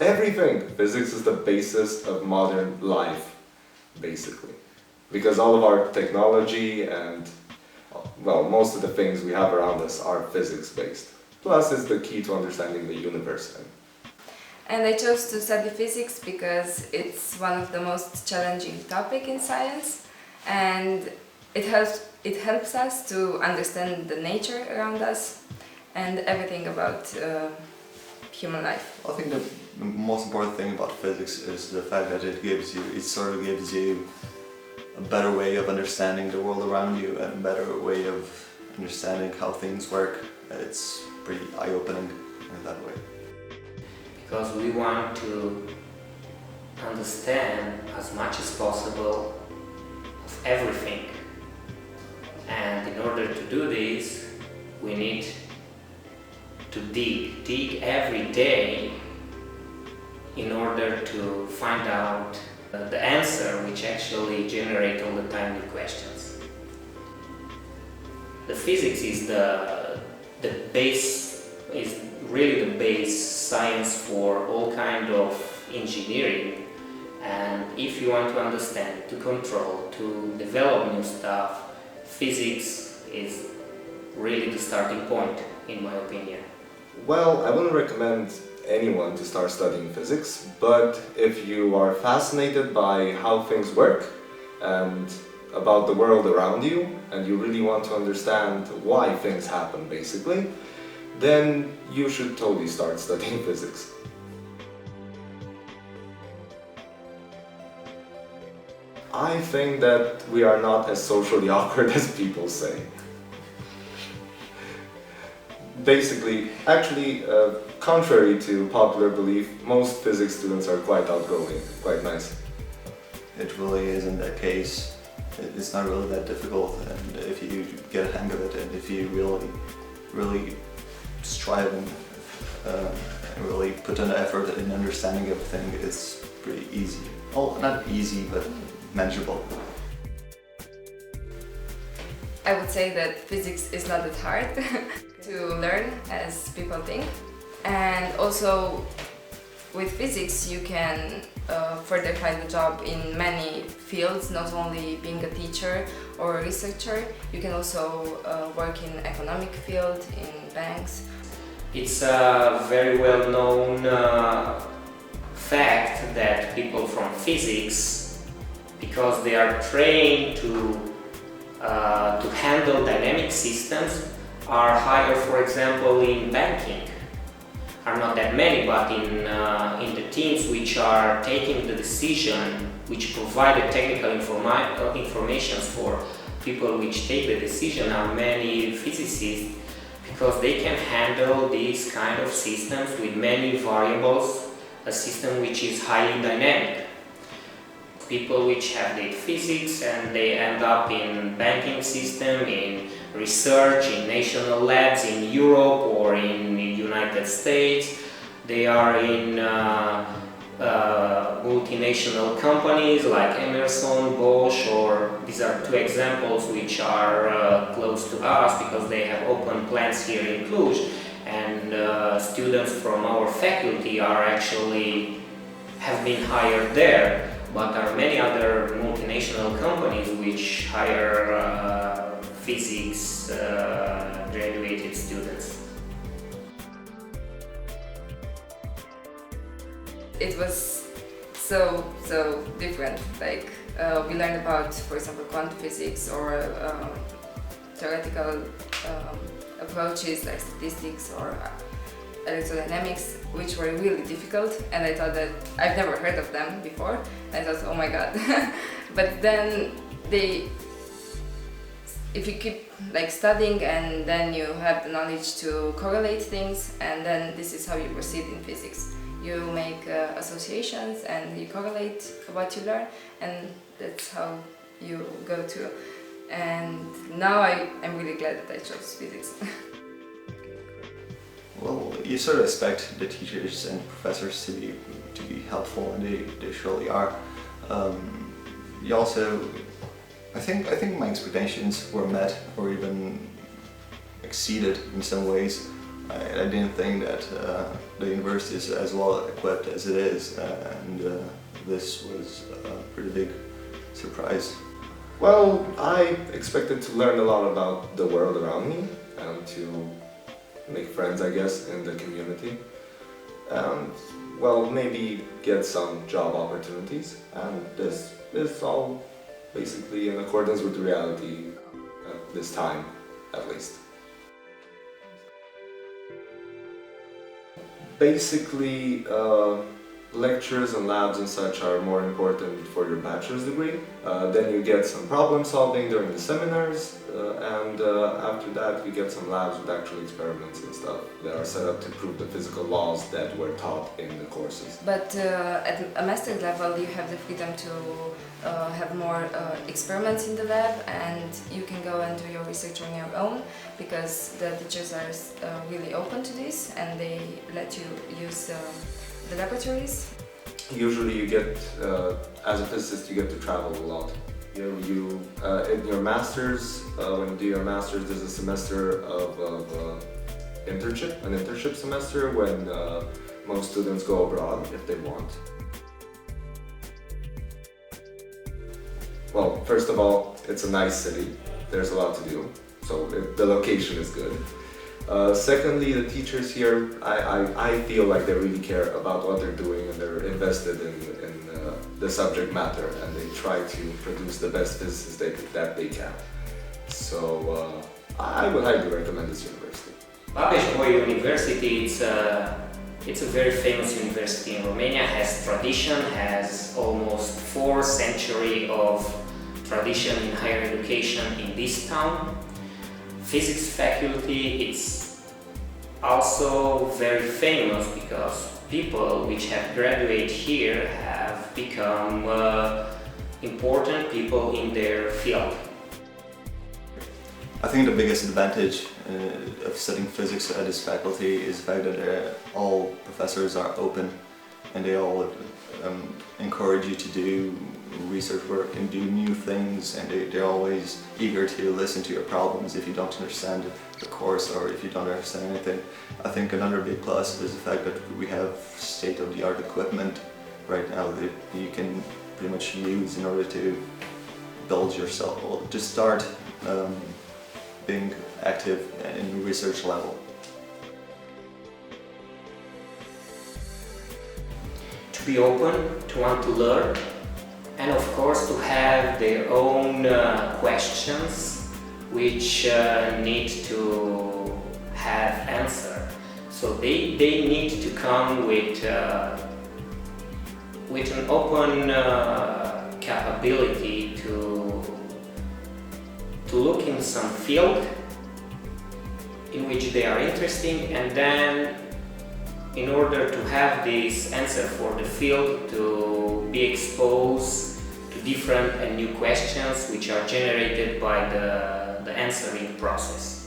Everything. Physics is the basis of modern life, basically. Because all of our technology and, well, most of the things we have around us are physics-based. Plus, it's the key to understanding the universe. And I chose to study physics because it's one of the most challenging topics in science, and it helps us to understand the nature around us and everything about human life. I think the most important thing about physics is the fact that it sort of gives you a better way of understanding the world around you and a better way of understanding how things work. It's pretty eye-opening in that way. Because we want to understand as much as possible of everything. And in order to do this, we need to dig every day in order to find out the answer, which actually generate all the time new questions. The physics is the base, is really the base science for all kind of engineering, and if you want to understand, to control, to develop new stuff, physics is really the starting point, in my opinion. Well, I wouldn't recommend anyone to start studying physics, but if you are fascinated by how things work and about the world around you, and you really want to understand why things happen, basically, then you should totally start studying physics. I think that we are not as socially awkward as people say. Basically, actually, contrary to popular belief, most physics students are quite outgoing, quite nice. It really isn't the case. It's not really that difficult, and if you get a hang of it, and if you really strive and really put an effort in understanding everything, it's pretty easy. Oh, not easy, but manageable. I would say that physics is not that hard to learn as people think, and also with physics you can further find a job in many fields, not only being a teacher or a researcher. You can also work in economic field, in banks. It's a very well known fact that people from physics, because they are trained to handle dynamic systems, are higher, for example, in banking. Are not that many, but in the teams which are taking the decision, which provide the technical information for people which take the decision, are many physicists, because they can handle these kind of systems with many variables, a system which is highly dynamic. People which have did physics and they end up in banking system, in research, in national labs in Europe or in the United States. They are in multinational companies like Emerson, Bosch, or these are two examples which are close to us because they have open plants here in Cluj, and students from our faculty are actually have been hired there. But there are many other multinational companies which hire physics graduated students. It was so different. Like we learned about, for example, quantum physics or theoretical approaches like statistics or electrodynamics, which were really difficult, and I thought that I've never heard of them before. And I thought, oh my god. But then if you keep like studying, and then you have the knowledge to correlate things, and then this is how you proceed in physics. You make associations and you correlate what you learn, and that's how you go to. And now I'm really glad that I chose physics. Well, you sort of expect the teachers and professors to be helpful, and they surely are. You also, I think my expectations were met or even exceeded in some ways. I didn't think that the university is as well equipped as it is, and this was a pretty big surprise. Well, I expected to learn a lot about the world around me and to make friends, I guess, in the community. And, well, maybe get some job opportunities. And this is all basically in accordance with reality at this time, at least. Basically, lectures and labs and such are more important for your bachelor's degree. Then you get some problem solving during the seminars, and after that you get some labs with actual experiments and stuff that are set up to prove the physical laws that were taught in the courses. But at a master's level you have the freedom to have more experiments in the lab, and you can go and do your research on your own, because the teachers are really open to this and they let you use the laboratories. Usually you get, as a physicist, you get to travel a lot. In your master's, when you do your master's, there's a semester of an internship semester when most students go abroad if they want. Well, first of all, it's a nice city. There's a lot to do, so the location is good. Secondly, the teachers here, I feel like they really care about what they're doing and they're invested in the subject matter, and they try to produce the best physicists that they can. So I would highly recommend this university. Babeş-Bolyai University, it's a very famous university in Romania, has tradition, has almost 4 centuries of tradition in higher education in this town. Physics faculty, it's also very famous because people which have graduated here have become important people in their field. I think the biggest advantage of studying physics at this faculty is the fact that all professors are open and they all encourage you to do research work and do new things, and they're always eager to listen to your problems if you don't understand the course or if you don't understand anything. I think another big plus is the fact that we have state-of-the-art equipment right now that you can pretty much use in order to build yourself, or to start being active in research level. To be open, to want to learn, and of course to have their own questions which need to have answer. So they need to come with an open capability to look in some field in which they are interested, and then in order to have this answer for the field, to be exposed to different and new questions which are generated by the answering process.